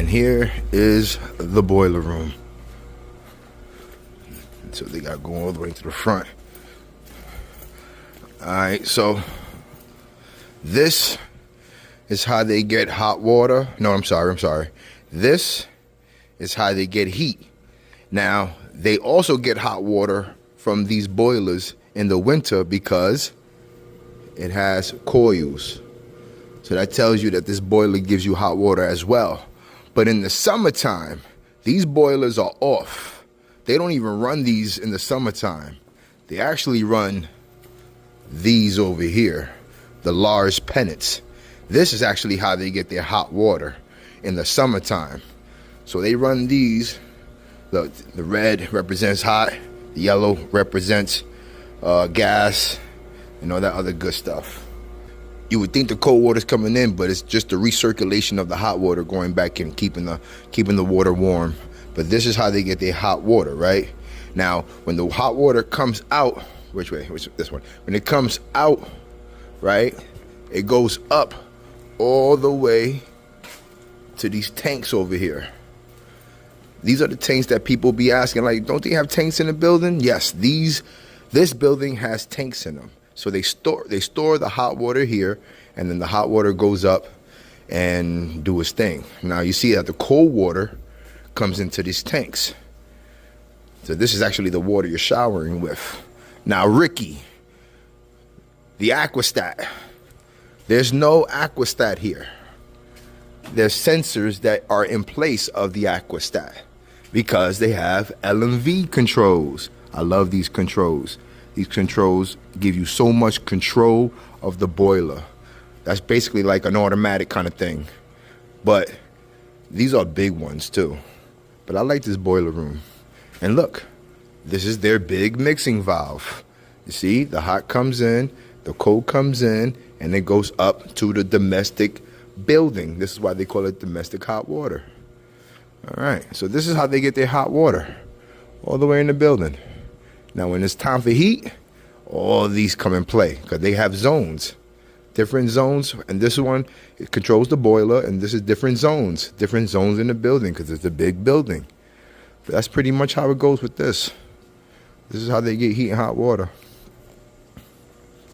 And here is the boiler room. So they got to go all the way to the front. All right, so this is how they get hot water. No, I'm sorry. This is how they get heat. Now, they also get hot water from these boilers in the winter because it has coils. So that tells you that this boiler gives you hot water as well. But in the summertime, these boilers are off. They don't even run these in the summertime. They actually run these over here, the Lars pennants. This is actually how they get their hot water in the summertime. So they run these. The red represents hot, the yellow represents gas, and all that other good stuff. You would think the cold water's coming in, but it's just the recirculation of the hot water going back in, keeping the water warm. But this is how they get their hot water, right? Now, when the hot water comes out, which way? This one. When it comes out, right, it goes up all the way to these tanks over here. These are the tanks that people be asking, like, don't they have tanks in the building? Yes, this building has tanks in them. So they store the hot water here, and then the hot water goes up and do its thing. Now you see that the cold water comes into these tanks. So this is actually the water you're showering with. Now, Ricky, the Aquastat. There's no Aquastat here. There's sensors that are in place of the Aquastat because they have LMV controls. I love these controls. These controls give you so much control of the boiler. That's basically like an automatic kind of thing. But these are big ones too. But I like this boiler room. And look, this is their big mixing valve. You see, the hot comes in, the cold comes in, and it goes up to the domestic building. This is why they call it domestic hot water. All right, so this is how they get their hot water, all the way in the building. Now, when it's time for heat, all of these come in play because they have zones, different zones. And this one, it controls the boiler, and this is different zones in the building because it's a big building. But that's pretty much how it goes with this. This is how they get heat and hot water.